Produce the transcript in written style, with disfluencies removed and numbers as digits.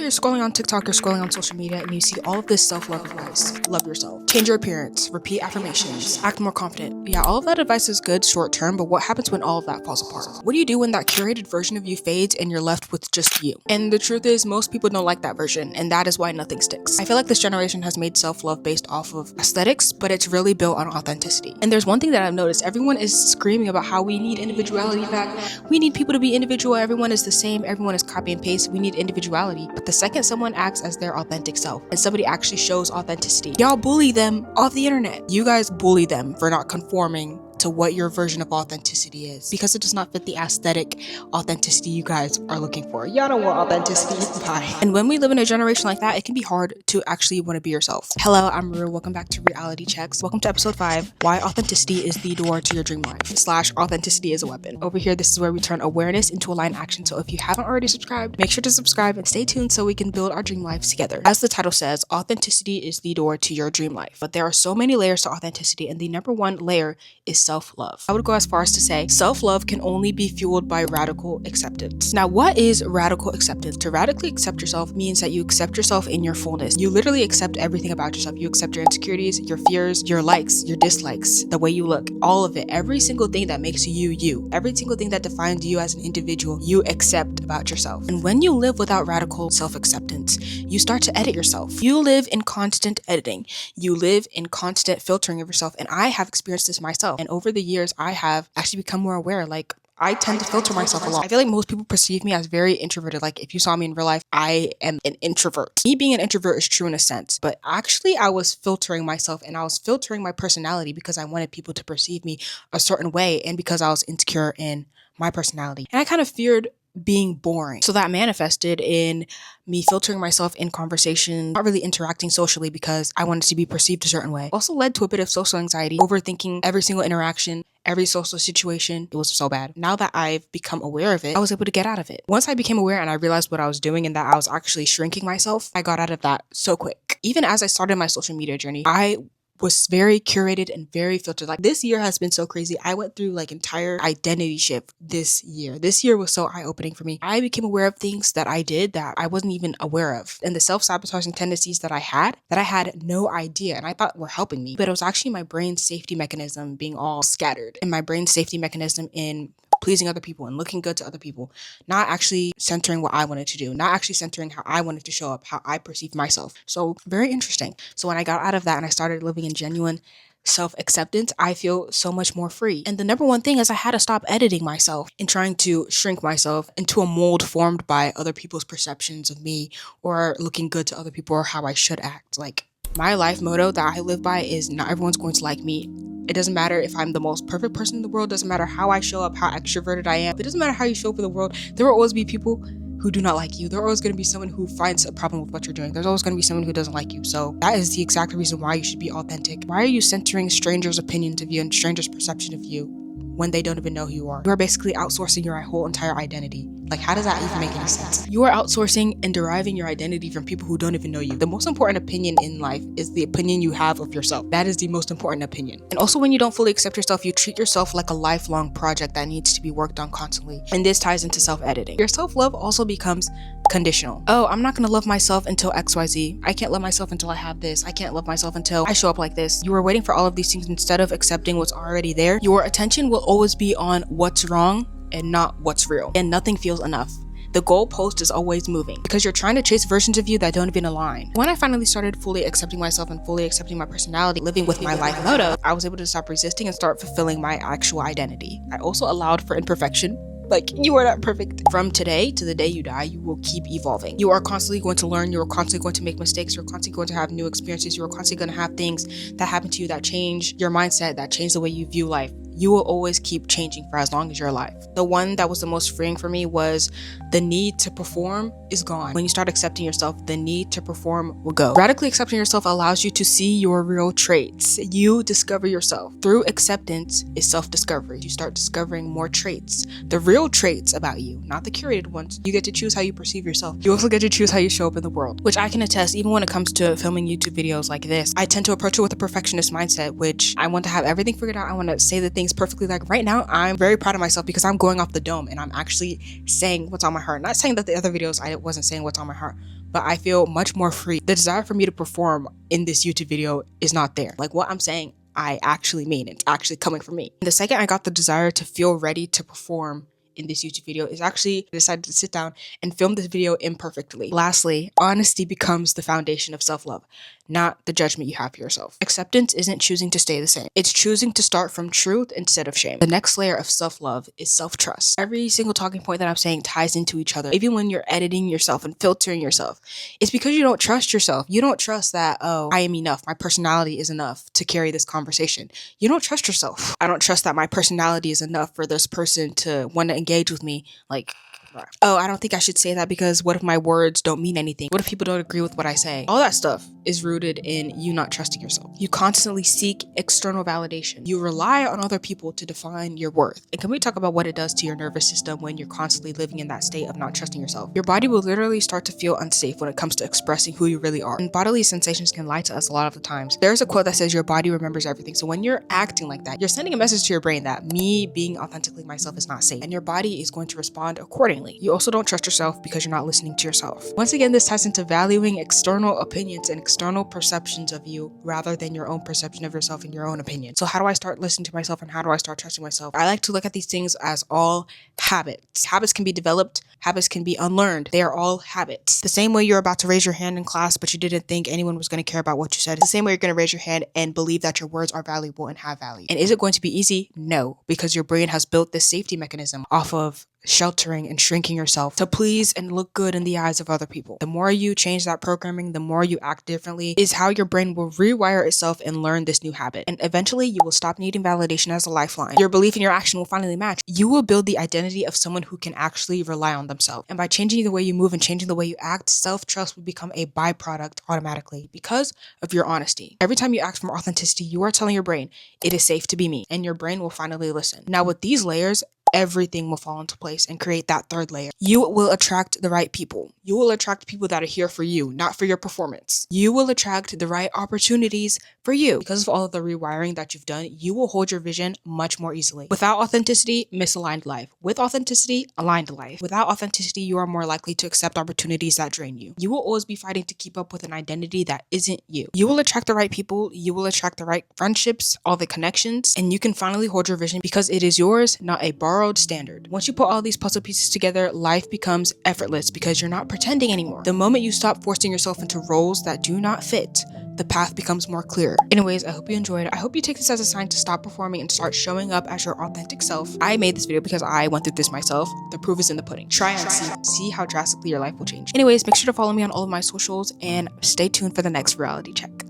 you're scrolling on TikTok, you're scrolling on social media, and you see all of this self-love advice. Love yourself. Change your appearance. Repeat affirmations. Act more confident. Yeah, all of that advice is good short term, but what happens when all of that falls apart? What do you do when that curated version of you fades and you're left with just you? And the truth is, most people don't like that version, and that is why nothing sticks. I feel like this generation has made self-love based off of aesthetics, but it's really built on authenticity. And there's one thing that I've noticed. Everyone is screaming about how we need individuality back. We need people to be individual. Everyone is the same. Everyone is copy and paste. We need individuality. But the second someone acts as their authentic self and somebody actually shows authenticity, y'all bully them off the internet. You guys bully them for not conforming to what your version of authenticity is because it does not fit the aesthetic authenticity you guys are looking for. Y'all don't want authenticity. Bye. And when we live in a generation like that, it can be hard to actually want to be yourself. Hello, I'm Rue. Welcome back to Reality Checks. Welcome to episode 5, Why Authenticity is the Door to Your Dream Life / Authenticity is a Weapon. Over here, this is where we turn awareness into aligned action. So if you haven't already subscribed, make sure to subscribe and stay tuned so we can build our dream lives together. As the title says, authenticity is the door to your dream life. But there are so many layers to authenticity, and the number one layer is self-love. I would go as far as to say self-love can only be fueled by radical acceptance. Now, what is radical acceptance? To radically accept yourself means that you accept yourself in your fullness. You literally accept everything about yourself. You accept your insecurities, your fears, your likes, your dislikes, the way you look, all of it. Every single thing that makes you you. Every single thing that defines you as an individual, you accept about yourself. And when you live without radical self-acceptance, you start to edit yourself. You live in constant editing. You live in constant filtering of yourself. And I have experienced this myself. And over the years, I have actually become more aware. Like, I tend to filter myself a lot. I feel like most people perceive me as very introverted. Like, if you saw me in real life, I am an introvert. Me being an introvert is true in a sense, but actually I was filtering myself and I was filtering my personality because I wanted people to perceive me a certain way and because I was insecure in my personality. And I kind of feared being boring. So that manifested in me filtering myself in conversation, not really interacting socially because I wanted to be perceived a certain way. Also led to a bit of social anxiety, overthinking every single interaction, every social situation. It was so bad. Now that I've become aware of it, I was able to get out of it. Once I became aware and I realized what I was doing and that I was actually shrinking myself, I got out of that so quick. Even as I started my social media journey, I was very curated and very filtered. Like, this year has been so crazy. I went through like entire identity shift this year. This year was so eye-opening for me. I became aware of things that I did that I wasn't even aware of. And the self-sabotaging tendencies that I had no idea and I thought were helping me. But it was actually my brain's safety mechanism being all scattered. And my brain's safety mechanism in pleasing other people and looking good to other people, not actually centering what I wanted to do, not actually centering how I wanted to show up, how I perceived myself. So very interesting. So when I got out of that and I started living in genuine self-acceptance, I feel so much more free. And the number one thing is I had to stop editing myself and trying to shrink myself into a mold formed by other people's perceptions of me or looking good to other people or how I should act. Like, my life motto that I live by is not everyone's going to like me. It doesn't matter if I'm the most perfect person in the world. It doesn't matter how I show up, how extroverted I am. It doesn't matter how you show up in the world. There will always be people who do not like you. There are always going to be someone who finds a problem with what you're doing. There's always going to be someone who doesn't like you. So that is the exact reason why you should be authentic. Why are you centering strangers' opinions of you and strangers' perception of you when they don't even know who you are? You are basically outsourcing your whole entire identity. Like, how does that even make any sense? You are outsourcing and deriving your identity from people who don't even know you. The most important opinion in life is the opinion you have of yourself. That is the most important opinion. And also, when you don't fully accept yourself, you treat yourself like a lifelong project that needs to be worked on constantly. And this ties into self-editing. Your self-love also becomes conditional. Oh, I'm not going to love myself until XYZ. I can't love myself until I have this. I can't love myself until I show up like this. You are waiting for all of these things instead of accepting what's already there. Your attention will always be on what's wrong and not what's real. And nothing feels enough. The goalpost is always moving because you're trying to chase versions of you that don't even align. When I finally started fully accepting myself and fully accepting my personality, living with my life motto, I was able to stop resisting and start fulfilling my actual identity. I also allowed for imperfection. Like, you are not perfect. From today to the day you die, you will keep evolving. You are constantly going to learn. You are constantly going to make mistakes. You're constantly going to have new experiences. You are constantly going to have things that happen to you that change your mindset, that change the way you view life. You will always keep changing for as long as you're alive. The one that was the most freeing for me was the need to perform is gone. When you start accepting yourself, the need to perform will go. Radically accepting yourself allows you to see your real traits. You discover yourself. Through acceptance is self-discovery. You start discovering more traits. The real traits about you, not the curated ones. You get to choose how you perceive yourself. You also get to choose how you show up in the world, which I can attest even when it comes to filming YouTube videos like this. I tend to approach it with a perfectionist mindset, which I want to have everything figured out. I want to say the things perfectly. Like, right now, I'm very proud of myself because I'm going off the dome and I'm actually saying what's on my heart. Not saying that the other videos I wasn't saying what's on my heart, but I feel much more free. The desire for me to perform in this YouTube video is not there. Like, what I'm saying, I actually mean. It's actually coming from me. And the second I got the desire to feel ready to perform in this YouTube video is actually I decided to sit down and film this video imperfectly. Lastly, honesty becomes the foundation of self-love, not the judgment you have for yourself. Acceptance isn't choosing to stay the same. It's choosing to start from truth instead of shame. The next layer of self-love is self-trust. Every single talking point that I'm saying ties into each other. Even when you're editing yourself and filtering yourself, it's because you don't trust yourself. You don't trust that, oh, I am enough. My personality is enough to carry this conversation. You don't trust yourself. I don't trust that my personality is enough for this person to want to engage with me. Like, oh, I don't think I should say that because what if my words don't mean anything? What if people don't agree with what I say? All that stuff is rooted in you not trusting yourself. You constantly seek external validation. You rely on other people to define your worth. And can we talk about what it does to your nervous system when you're constantly living in that state of not trusting yourself? Your body will literally start to feel unsafe when it comes to expressing who you really are. And bodily sensations can lie to us a lot of the times. There's a quote that says your body remembers everything. So when you're acting like that, you're sending a message to your brain that me being authentically myself is not safe. And your body is going to respond accordingly. You also don't trust yourself because you're not listening to yourself. Once again, this ties into valuing external opinions and external perceptions of you rather than your own perception of yourself and your own opinion. So how do I start listening to myself and how do I start trusting myself? I like to look at these things as all habits. Habits can be developed. Habits can be unlearned. They are all habits. The same way you're about to raise your hand in class, but you didn't think anyone was going to care about what you said. It's the same way you're going to raise your hand and believe that your words are valuable and have value. And is it going to be easy? No, because your brain has built this safety mechanism off of sheltering and shrinking yourself to please and look good in the eyes of other people. The more you change that programming, the more you act differently, is how your brain will rewire itself and learn this new habit. And eventually you will stop needing validation as a lifeline. Your belief in your action will finally match. You will build the identity of someone who can actually rely on themselves. And by changing the way you move and changing the way you act, self-trust will become a byproduct automatically because of your honesty. Every time you act from authenticity, you are telling your brain, it is safe to be me, and your brain will finally listen. Now with these layers, everything will fall into place and create that third layer. You will attract the right people. You will attract people that are here for you, not for your performance. You will attract the right opportunities for you. Because of all of the rewiring that you've done, you will hold your vision much more easily. Without authenticity, misaligned life. With authenticity, aligned life. Without authenticity, you are more likely to accept opportunities that drain you. You will always be fighting to keep up with an identity that isn't you. You will attract the right people, you will attract the right friendships, all the connections, and you can finally hold your vision because it is yours, not a borrowed standard. Once you put all these puzzle pieces together, life becomes effortless because you're not pretending anymore. The moment you stop forcing yourself into roles that do not fit, the path becomes more clear. Anyways, I hope you enjoyed. I hope you take this as a sign to stop performing and start showing up as your authentic self. I made this video because I went through this myself. The proof is in the pudding. Try and see how drastically your life will change. Anyways, make sure to follow me on all of my socials and stay tuned for the next reality check.